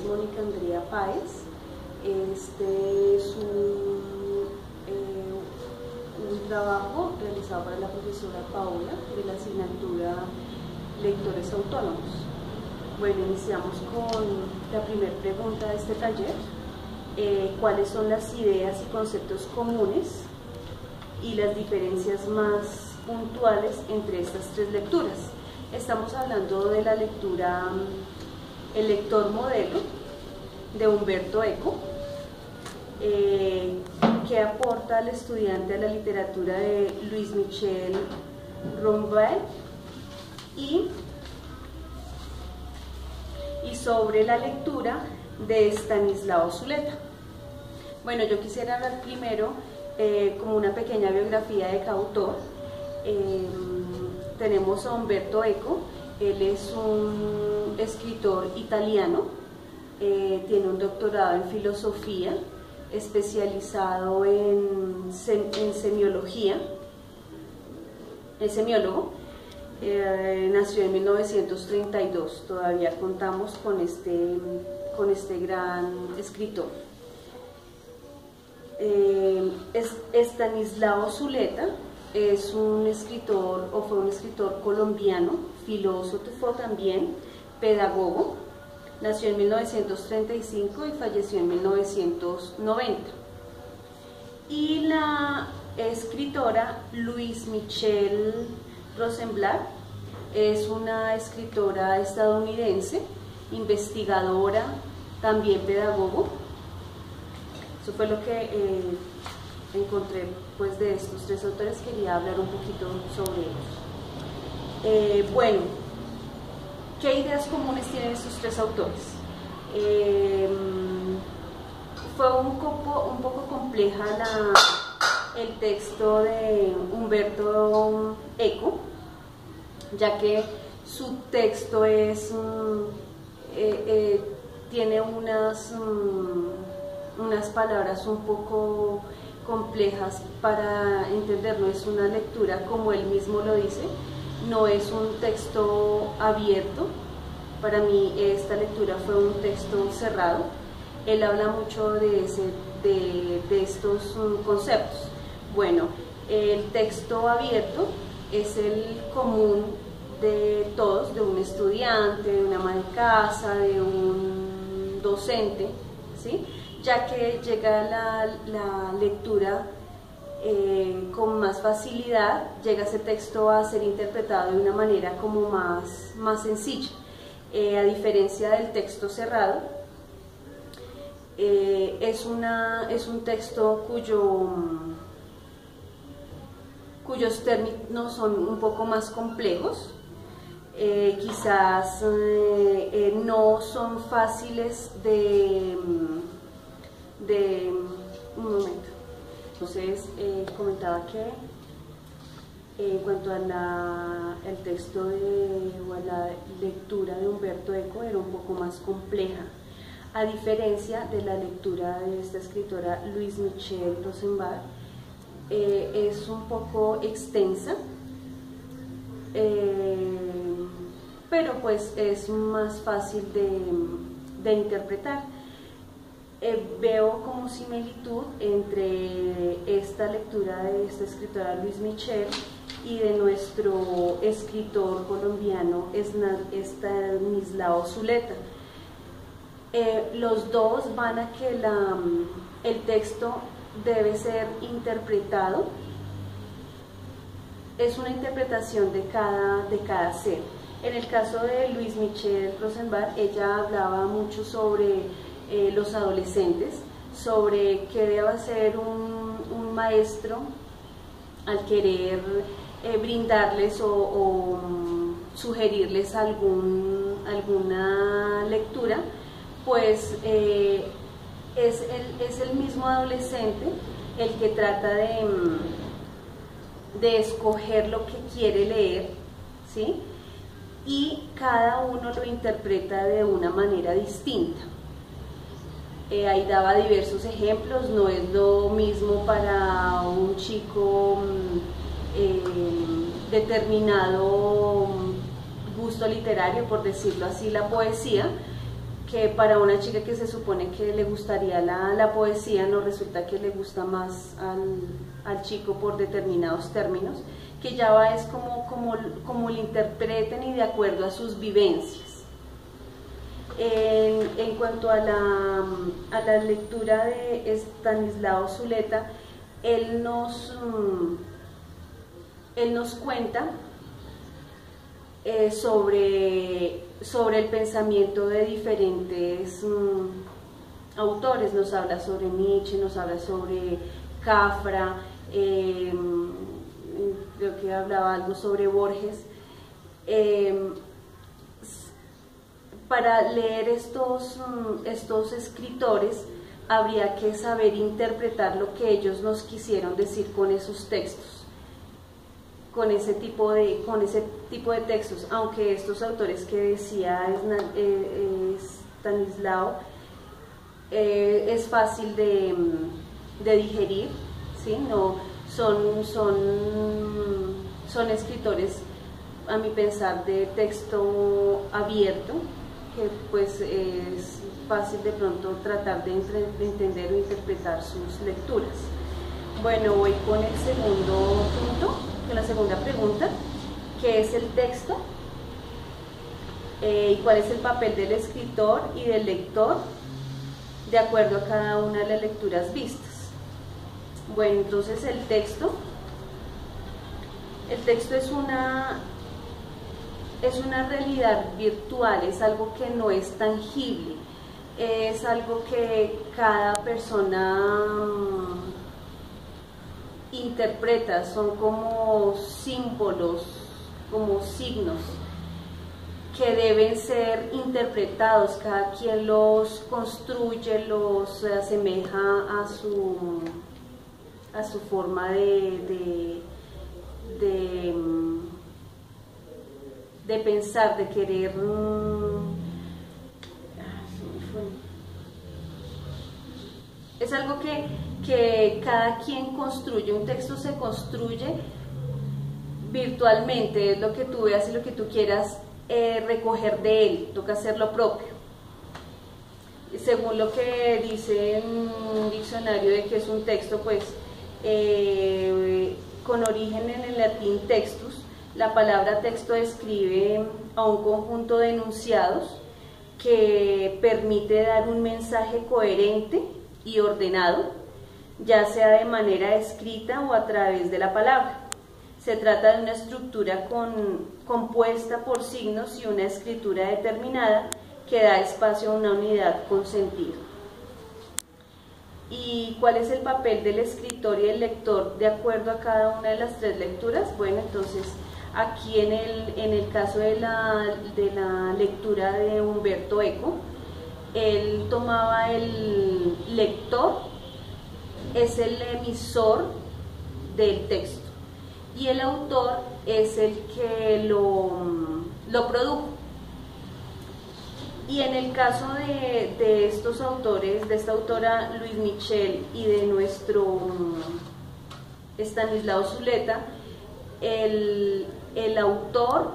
Mónica Andrea Páez. Este es un trabajo realizado para la profesora Paola de la asignatura Lectores Autónomos. Bueno, iniciamos con la primera pregunta de este taller. ¿Cuáles son las ideas y conceptos comunes y las diferencias más puntuales entre estas tres lecturas? Estamos hablando de la lectura El lector modelo de Umberto Eco, que aporta al estudiante a la literatura de Louis-Michel Roumbet y sobre la lectura de Estanislao Zuleta. Bueno, yo quisiera hablar primero como una pequeña biografía de cada autor. Tenemos a Umberto Eco. Él es un escritor italiano, tiene un doctorado en filosofía, especializado en semiología, es semiólogo. Nació en 1932, todavía contamos con este gran escritor. Estanislao Zuleta es un escritor, o fue un escritor colombiano, filósofo también, pedagogo. Nació en 1935 y falleció en 1990. Y la escritora Louis-Michel Rosenblatt es una escritora estadounidense, investigadora, también pedagogo. Eso fue lo que encontré pues, de estos tres autores. Quería hablar un poquito sobre ellos. Bueno, ¿qué ideas comunes tienen estos tres autores? Fue un poco compleja el texto de Umberto Eco, ya que su texto tiene unas palabras un poco complejas para entender. No es una lectura como él mismo lo dice, no es un texto abierto. Para mí esta lectura fue un texto cerrado. Él habla mucho de estos conceptos. Bueno, el texto abierto es el común de todos, de un estudiante, de una ama de casa, de un docente, ¿sí? Ya que llega la lectura con más facilidad, llega ese texto a ser interpretado de una manera como más sencilla, a diferencia del texto cerrado. Es un texto cuyos términos son un poco más complejos, quizás no son fáciles un momento. Entonces comentaba que en cuanto al texto o a la lectura de Umberto Eco era un poco más compleja, a diferencia de la lectura de esta escritora Louis-Michel Rosenblatt. Es un poco extensa, pero pues es más fácil de interpretar. Veo como similitud entre esta lectura de esta escritora Louis-Michel y de nuestro escritor colombiano Estanislao Zuleta. Los dos van a que el texto debe ser interpretado. Es una interpretación de cada ser. En el caso de Louis-Michel Rosenblatt, ella hablaba mucho sobre los adolescentes, sobre qué debe hacer un maestro al querer brindarles o sugerirles alguna lectura. Pues es el mismo adolescente el que trata de escoger lo que quiere leer, ¿sí? Y cada uno lo interpreta de una manera distinta. Ahí daba diversos ejemplos. No es lo mismo para un chico determinado gusto literario, por decirlo así, la poesía, que para una chica que se supone que le gustaría la poesía, no resulta que le gusta más al chico por determinados términos, que ya va es como lo interpreten y de acuerdo a sus vivencias. En cuanto a la lectura de Estanislao Zuleta, él nos cuenta sobre el pensamiento de diferentes autores. Nos habla sobre Nietzsche, nos habla sobre Kafka, creo que hablaba algo sobre Borges. Para leer estos escritores habría que saber interpretar lo que ellos nos quisieron decir con esos textos, con ese tipo de textos, aunque estos autores que decía Estanislao es fácil de digerir, ¿sí? No, son escritores, a mi pensar, de texto abierto, que pues es fácil de pronto tratar de entender o interpretar sus lecturas. Bueno, voy con el segundo punto, con la segunda pregunta, que es el texto y cuál es el papel del escritor y del lector de acuerdo a cada una de las lecturas vistas. Bueno, entonces el texto es una realidad virtual, es algo que no es tangible, es algo que cada persona interpreta, son como símbolos, como signos que deben ser interpretados, cada quien los construye, los asemeja a su forma de pensar, de querer. Es algo que cada quien construye. Un texto se construye virtualmente, es lo que tú veas y lo que tú quieras recoger de él, toca hacer lo propio. Según lo que dice en un diccionario de que es un texto, pues con origen en el latín textus, la palabra texto describe a un conjunto de enunciados que permite dar un mensaje coherente y ordenado, ya sea de manera escrita o a través de la palabra. Se trata de una estructura compuesta por signos y una escritura determinada que da espacio a una unidad con sentido. ¿Y cuál es el papel del escritor y del lector de acuerdo a cada una de las tres lecturas? Bueno, entonces aquí en el caso de la lectura de Umberto Eco, él tomaba el lector, es el emisor del texto, y el autor es el que lo produjo. Y en el caso de estos autores, de esta autora Louise Michel y de nuestro Estanislao Zuleta, el autor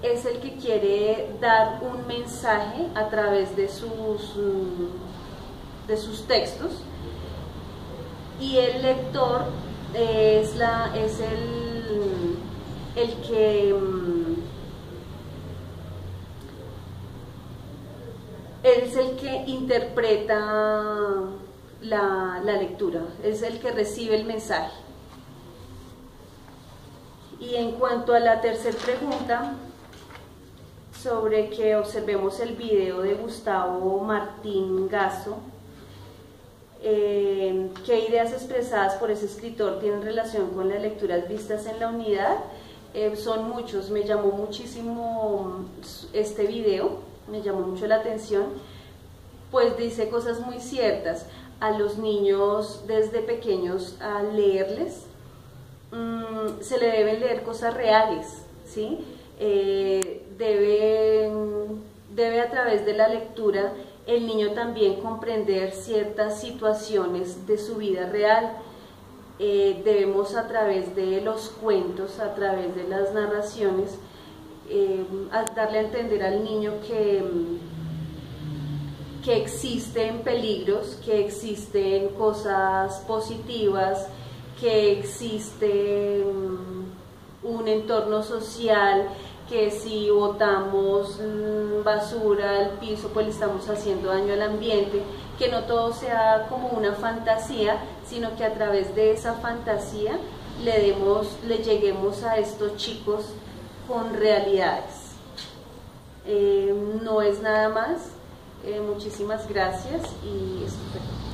es el que quiere dar un mensaje a través de sus textos, y el lector es el que interpreta la lectura, es el que recibe el mensaje. Y en cuanto a la tercera pregunta, sobre que observemos el video de Gustavo Martín Gasso, ¿qué ideas expresadas por ese escritor tienen relación con las lecturas vistas en la unidad? Son muchos. Me llamó muchísimo este video, me llamó mucho la atención, pues dice cosas muy ciertas. A los niños desde pequeños, al leerles, se le deben leer cosas reales, ¿sí? Debe a través de la lectura el niño también comprender ciertas situaciones de su vida real. Debemos a través de los cuentos, a través de las narraciones, darle a entender al niño que existen peligros, que existen cosas positivas, que existe un entorno social, que si botamos basura al piso pues le estamos haciendo daño al ambiente, que no todo sea como una fantasía, sino que a través de esa fantasía le lleguemos a estos chicos con realidades. No es nada más, muchísimas gracias y estupendo.